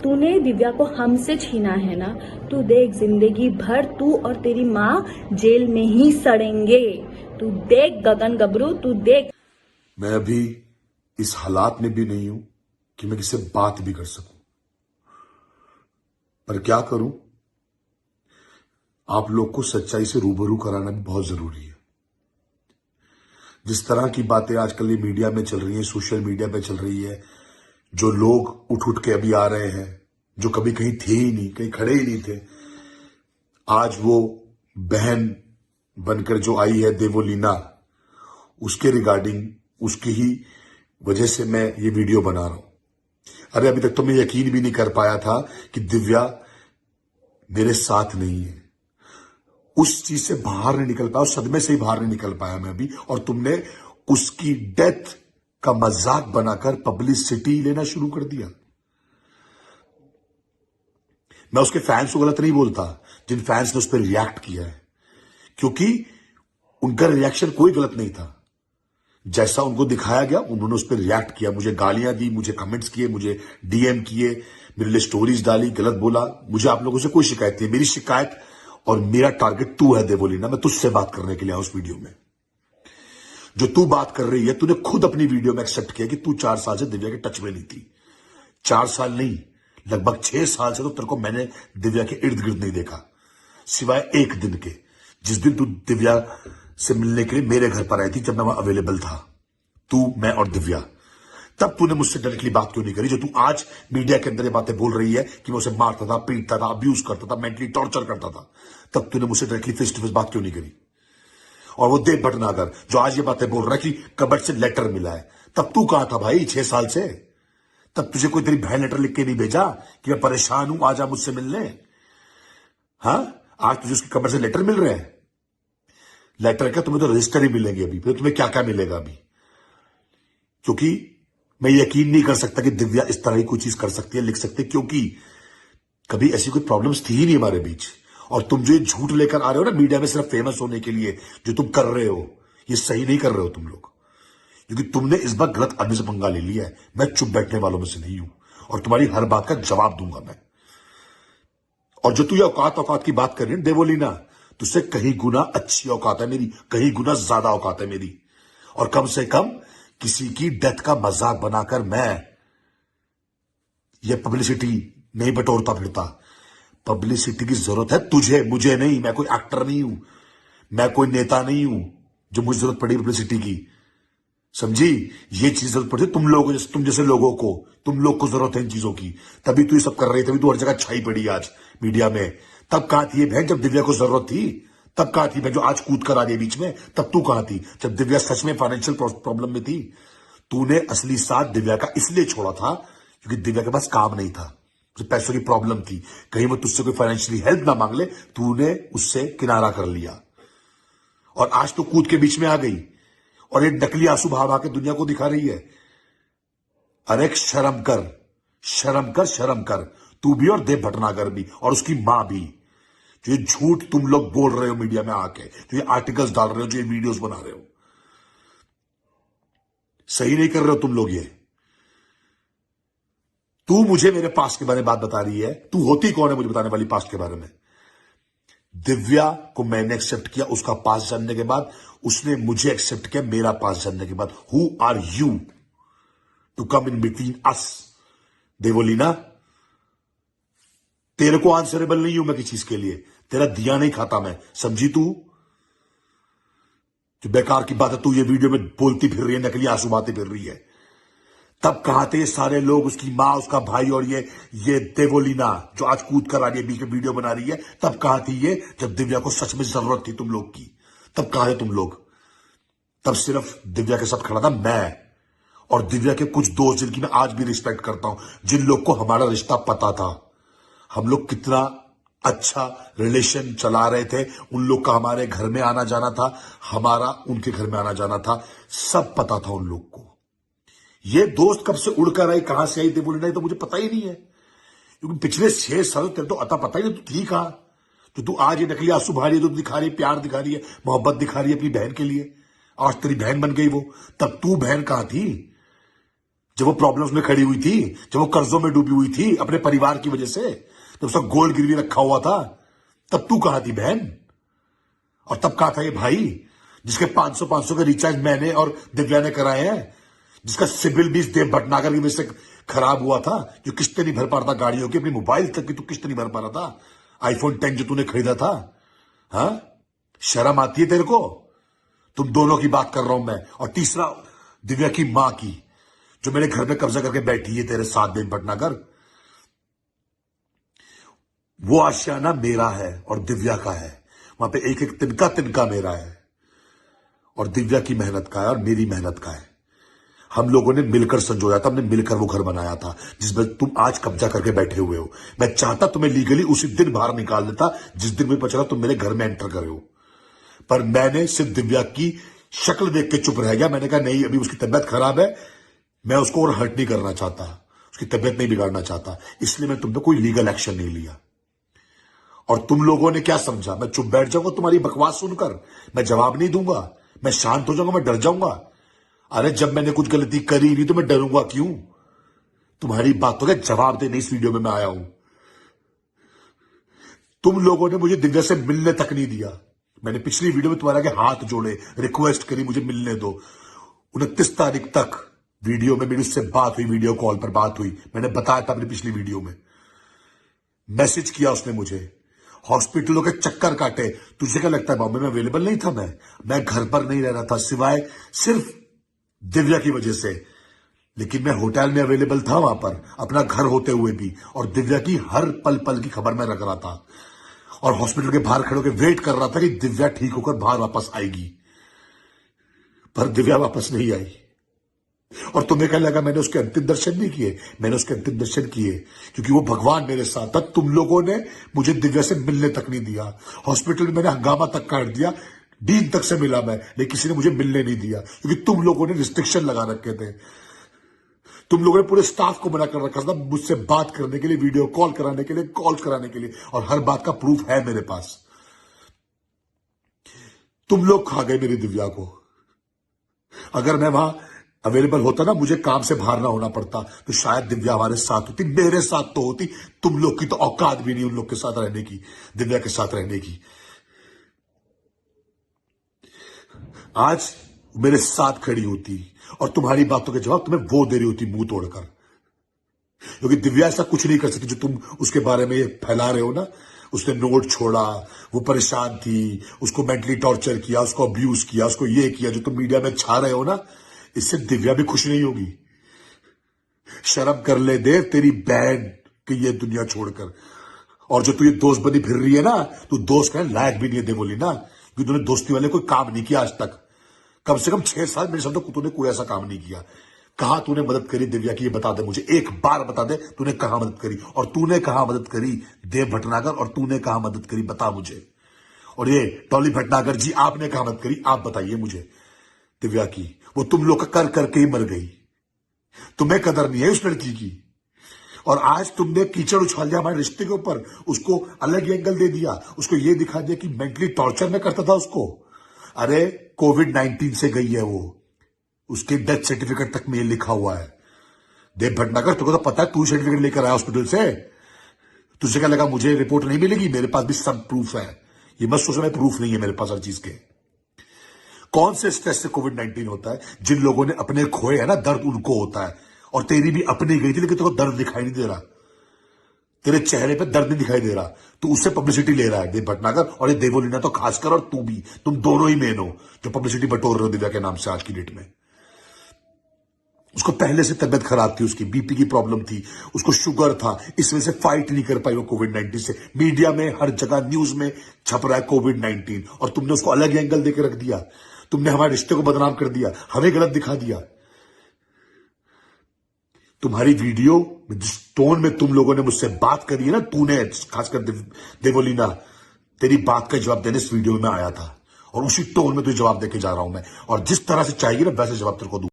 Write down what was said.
तूने दिव्या को हमसे छीना है ना, तू देख जिंदगी भर तू और तेरी माँ जेल में ही सड़ेंगे। तू देख गगन गबरू, तू देख। मैं अभी इस हालात में भी नहीं हूं कि मैं किसी से बात भी कर सकूं, पर क्या करूं, आप लोग को सच्चाई से रूबरू कराना भी बहुत जरूरी है। जिस तरह की बातें आजकल ये मीडिया में चल रही है, सोशल मीडिया पे चल रही है, जो लोग उठ उठ के अभी आ रहे हैं, जो कभी कहीं थे ही नहीं, कहीं खड़े ही नहीं थे, आज वो बहन बनकर जो आई है देवोलीना, उसके रिगार्डिंग, उसकी ही वजह से मैं ये वीडियो बना रहा हूं। अरे अभी तक तो मैं यकीन भी नहीं कर पाया था कि दिव्या मेरे साथ नहीं है। उस चीज से बाहर नहीं निकल पाया, उस सदमे से ही बाहर नहीं निकल पाया मैं अभी, और तुमने उसकी डेथ का मजाक बनाकर पब्लिसिटी लेना शुरू कर दिया। मैं उसके फैंस को गलत नहीं बोलता, जिन फैंस ने उस पर रिएक्ट किया है, क्योंकि उनका रिएक्शन कोई गलत नहीं था। जैसा उनको दिखाया गया उन्होंने उस पर रिएक्ट किया, मुझे गालियां दी, मुझे कमेंट्स किए, मुझे डीएम किए, मेरे लिए स्टोरीज डाली, गलत बोला। मुझे आप लोगों से कोई शिकायत नहीं। मेरी शिकायत और मेरा टारगेट तू है देवोलीना। मैं तुझसे बात करने के लिए आया उस वीडियो में। जो तू बात कर रही है, तूने खुद अपनी वीडियो में एक्सेप्ट किया कि तू 4 साल से दिव्या के टच में नहीं थी। 4 साल नहीं, लगभग 6 साल से तो तेरे को मैंने दिव्या के इर्द गिर्द नहीं देखा, सिवाय एक दिन के, जिस दिन तू दिव्या से मिलने के लिए मेरे घर पर आई थी, जब मैं वहां अवेलेबल था, तू, मैं और दिव्या। तब तूने मुझसे डायरेक्टली बात क्यों नहीं करी, जो तू आज मीडिया के अंदर ये बातें बोल रही है कि मैं उसे मारता था, पीटता था, अब्यूज करता था, मेंटली टॉर्चर करता था। तब तूने मुझसे डायरेक्टली फेस टू फेस बात क्यों नहीं करी। और वो देव भटनागर जो आज ये बातें बोल रहा है कि कबर्ड से लेटर मिला है, तब तू कहां था भाई 6 साल से। तब तुझे कोई तेरी बहन लेटर लिख के नहीं भेजा कि मैं परेशान हूं, आजा मुझसे मिलने। हाँ, आज तुझे उसकी कबर्ड से लेटर मिल रहे हैं। लेटर क्या, तुम्हें तो रजिस्टर ही मिलेंगे अभी, फिर तुम्हें क्या क्या मिलेगा अभी। क्योंकि मैं यकीन नहीं कर सकता कि दिव्या इस तरह की कोई चीज कर सकती है, लिख सकती है, क्योंकि कभी ऐसी कोई प्रॉब्लम्स थी ही नहीं हमारे बीच। और तुम जो ये झूठ लेकर आ रहे हो ना मीडिया में सिर्फ फेमस होने के लिए, जो तुम कर रहे हो, ये सही नहीं कर रहे हो तुम लोग, क्योंकि तुमने इस बार गलत आदमी से पंगा ले लिया है। मैं चुप बैठने वालों में से नहीं हूं, और तुम्हारी हर बात का जवाब दूंगा मैं। और जो तू ये औकात औकात की बात कर रही है देवोलीना, तुझसे कहीं गुना अच्छी औकात है मेरी, कहीं गुना ज्यादा औकात है मेरी। और कम से कम किसी की डेथ का मजाक बनाकर मैं ये पब्लिसिटी नहीं बटोरता फिरता। पब्लिसिटी की जरूरत है तुझे, मुझे नहीं। मैं कोई एक्टर नहीं हूं, मैं कोई नेता नहीं हूं जो मुझे जरूरत पड़ी पब्लिसिटी की, समझी। ये चीज जरूरत पड़ती है तुम लोगों, तुम जैसे लोगों को, तुम लोग को जरूरत है इन चीजों की। तभी तू ये सब कर रही है, तभी तू हर जगह छाई पड़ी आज मीडिया में। तब कहां थी ये बहन जब दिव्या को जरूरत थी? तब कहां थी बहन जो आज कूद कर आ गई बीच में? तब तू कहां थी जब दिव्या सच में फाइनेंशियल प्रॉब्लम में थी? तूने असली साथ दिव्या का इसलिए छोड़ा था क्योंकि दिव्या के पास काम नहीं था, उसे पैसों की प्रॉब्लम थी, कहीं वो तुझसे कोई फाइनेंशियली हेल्प ना मांग ले, तूने उससे किनारा कर लिया। और आज तो कूद के बीच में आ गई और एक नकली आंसू बहा के दुनिया को दिखा रही है। अरे शर्म कर, शर्म कर, शर्म कर, तू भी और देव भटनागर भी और उसकी मां भी। जो ये झूठ तुम लोग बोल रहे हो मीडिया में आके, जो ये आर्टिकल्स डाल रहे हो, जो ये वीडियोस बना रहे हो, सही नहीं कर रहे हो तुम लोग। ये तू मुझे मेरे पास्ट के बारे में बात बता रही है, तू होती कौन है मुझे बताने वाली पास्ट के बारे में? दिव्या को मैंने एक्सेप्ट किया उसका पास्ट जानने के बाद, उसने मुझे एक्सेप्ट किया मेरा पास्ट जानने के बाद। Who are you to come in between us Devoleena? तेरे को आंसरेबल नहीं हूं मैं किसी चीज के लिए, तेरा दिया नहीं खाता मैं, समझी तू? जो बेकार की बात है तू ये वीडियो में बोलती फिर रही है, नकली आंसू बातें फिर रही है। तब कहां थे सारे लोग, उसकी मां, उसका भाई और ये देवोलीना जो आज कूद कर आ रही है बीच में वीडियो बना रही है? तब कहां थी ये जब दिव्या को सच में जरूरत थी तुम लोग की? तब कहां थे तुम लोग? तब सिर्फ दिव्या के साथ खड़ा था मैं और दिव्या के कुछ दोस्त जिनकी मैं आज भी रिस्पेक्ट करता हूं, जिन लोग को हमारा रिश्ता पता था, हम लोग कितना अच्छा रिलेशन चला रहे थे, उन लोग का हमारे घर में आना जाना था, हमारा उनके घर में आना जाना था, सब पता था उन लोग को। ये दोस्त कब से उड़कर आई, कहां से आई देवोलीना, तो मुझे पता ही नहीं है, क्योंकि पिछले 6 साल तेरे तो अता पता ही नहीं, तू थी कहां? तो तू आज ये नकली आंसू बहा रही है, तो दिखा रही है प्यार, दिखा रही है मोहब्बत, दिखा रही है अपनी बहन के लिए। आज तेरी बहन बन गई वो, तब तू बहन कहां थी? जब वो प्रॉब्लम्स में खड़ी हुई थी, जब वो कर्जों में डूबी हुई थी अपने परिवार की वजह से, जब उसका गोल्ड गिरवी रखा हुआ था, तब तू कहां थी बहन? और तब कहा था ये भाई जिसके 500 के रिचार्ज मैंने और दिव्या ने कराए हैं, जिसका सिबिल भी देव भटनागर की वजह से खराब हुआ था, जो किस्तें नहीं भर पा रहा था गाड़ियों की, अपनी मोबाइल तक की तू किस्त नहीं भर पा रहा था, आईफोन 10 जो तूने खरीदा था। हाँ, शर्म आती है तेरे को? तुम दोनों की बात कर रहा हूं मैं। और तीसरा, दिव्या की मां की, जो मेरे घर में कब्जा करके बैठी है तेरे साथ देव भटनागर। वो आशियाना मेरा है और दिव्या का है, वहां पे एक एक तिनका तिनका मेरा है, और दिव्या की मेहनत का है और मेरी मेहनत का है। हम लोगों ने मिलकर संजोया था, हमने मिलकर वो घर बनाया था जिसमें तुम आज कब्जा करके बैठे हुए हो। मैं चाहता तुम्हें लीगली उसी दिन बाहर निकाल देता जिस दिन मुझे पता चला तुम मेरे घर में एंटर करे हो, पर मैंने सिर्फ दिव्या की शक्ल देख के चुप रह गया। मैंने कहा नहीं, अभी उसकी तबियत खराब है, मैं उसको और हर्ट नहीं करना चाहता, उसकी तबियत नहीं बिगाड़ना चाहता, इसलिए मैं तुम पे कोई लीगल एक्शन नहीं लिया। और तुम लोगों ने क्या समझा, मैं चुप बैठ जाऊंगा तुम्हारी बकवास सुनकर? मैं जवाब नहीं दूंगा, मैं शांत हो जाऊंगा, मैं डर जाऊंगा? अरे जब मैंने कुछ गलती करी नहीं तो मैं डरूंगा क्यों? तुम्हारी बातों का जवाब देने इस वीडियो में मैं आया हूं। तुम लोगों ने मुझे दिव्या से मिलने तक नहीं दिया। मैंने पिछली वीडियो में तुम्हारे आगे हाथ जोड़े, रिक्वेस्ट करी मुझे मिलने दो। 29 तारीख तक वीडियो में मेरी उससे बात हुई, वीडियो कॉल पर बात हुई, मैंने बताया था अपनी पिछली वीडियो में। मैसेज किया उसने मुझे, हॉस्पिटलों के चक्कर काटे। तुझे क्या लगता है बॉम्बे में अवेलेबल नहीं था? मैं घर पर नहीं रह रहा था सिवाय सिर्फ दिव्या की वजह से, लेकिन मैं होटल में अवेलेबल था वहां पर, अपना घर होते हुए भी, और दिव्या की हर पल पल की खबर मैं रख रहा था, और हॉस्पिटल के बाहर खड़े होकर वेट कर रहा था कि दिव्या ठीक होकर बाहर वापस आएगी। पर दिव्या वापस नहीं आई। और तुम्हें क्या लगा मैंने उसके अंतिम दर्शन नहीं किए? मैंने उसके अंतिम दर्शन किए क्योंकि वो भगवान मेरे साथ था। तुम लोगों ने मुझे दिव्या से मिलने तक नहीं दिया, हॉस्पिटल में मैंने हंगामा तक काट दिया, डीन तक से मिला मैं, लेकिन किसी ने मुझे मिलने नहीं दिया क्योंकि तुम लोगों ने रिस्ट्रिक्शन लगा रखे थे। तुम लोगों ने पूरे स्टाफ को मना कर रखा था मुझसे बात करने के लिए, वीडियो कॉल कराने के लिए, कॉल कराने के लिए, और हर बात का प्रूफ है मेरे पास। तुम लोग खा गए मेरी दिव्या को। अगर मैं वहां अवेलेबल होता ना, मुझे काम से बाहर ना होना पड़ता, तो शायद दिव्या हमारे साथ होती, मेरे साथ तो होती। तुम लोग की तो औकात भी नहीं उन लोग के साथ रहने की, दिव्या के साथ रहने की। आज मेरे साथ खड़ी होती और तुम्हारी बातों के जवाब तुम्हें वो दे रही होती मुंह तोड़कर, क्योंकि दिव्या ऐसा कुछ नहीं कर सकती जो तुम उसके बारे में ये फैला रहे हो ना। उसने नोट छोड़ा, वो परेशान थी, उसको मेंटली टॉर्चर किया, उसको अब्यूज किया, उसको ये किया, जो तुम मीडिया में छा रहे हो ना, इससे दिव्या भी खुश नहीं होगी। शर्म कर ले देव, तेरी बहन की ये दुनिया छोड़कर। और जो तू ये दोस्त बनी फिर रही है ना, तू दोस्त का लायक भी नहीं है देवोली ना, क्योंकि तूने दोस्ती वाले कोई काम नहीं किया आज तक। कम से कम 6 साल मेरे साथ तूने कोई ऐसा काम नहीं किया। कहां तूने मदद करी दिव्या की, ये बता दे मुझे, एक बार बता दे तूने कहां मदद करी, और तूने कहां मदद करी देव भटनागर, और तूने कहां मदद करी बता मुझे। और ये टॉली भटनागर जी, आपने कहां मदद करी, आप बताइए मुझे दिव्या की। वो तुम लोग का कर करके ही मर गई, तुम्हें कदर नहीं है उस लड़की की। और आज तुमने कीचड़ उछाल दिया हमारे रिश्ते के ऊपर, उसको अलग एंगल दे दिया, उसको ये दिखा दिया कि मेंटली टॉर्चर में करता था उसको। अरे कोविड-19 से गई है वो, उसके डेथ सर्टिफिकेट तक में लिखा हुआ है। देव भटनागर, तुझको तो पता है, तू सर्टिफिकेट लेकर आया हॉस्पिटल से। तुझे क्या लगा मुझे रिपोर्ट नहीं मिलेगी? मेरे पास भी सब प्रूफ है, ये मत सोचना प्रूफ नहीं है मेरे पास हर चीज के। कौन से स्ट्रेस से कोविड-19 होता है? जिन लोगों ने अपने खोए है ना, दर्द उनको होता है। और तेरी भी अपनी गई थी, लेकिन तेरे को दर्द दिखाई नहीं दे रहा, तेरे चेहरे पे दर्द नहीं दिखाई दे रहा, तू उससे पब्लिसिटी ले रहा है देव भटनागर। और ये देवोलीना तो खासकर, और तू भी, तुम दोनों ही मेन हो जो पब्लिसिटी बटोर रहे हो दिव्या के नाम से आज की डेट में। उसको पहले से तबियत खराब थी, उसकी बीपी की प्रॉब्लम थी, उसको शुगर था, इस वजह से फाइट नहीं कर पाई वो कोविड-19 से। मीडिया में हर जगह न्यूज में छप रहा है कोविड-19, और तुमने उसको अलग एंगल देकर रख दिया। तुमने हमारे रिश्ते को बदनाम कर दिया, हमें गलत दिखा दिया। तुम्हारी वीडियो जिस टोन में तुम लोगों ने मुझसे बात करी है ना, तूने खासकर देवोलीना, तेरी बात का जवाब देने इस वीडियो में आया था, और उसी टोन में तुझे जवाब देके जा रहा हूं मैं। और जिस तरह से चाहिए ना वैसे जवाब तेरे को दूंगा।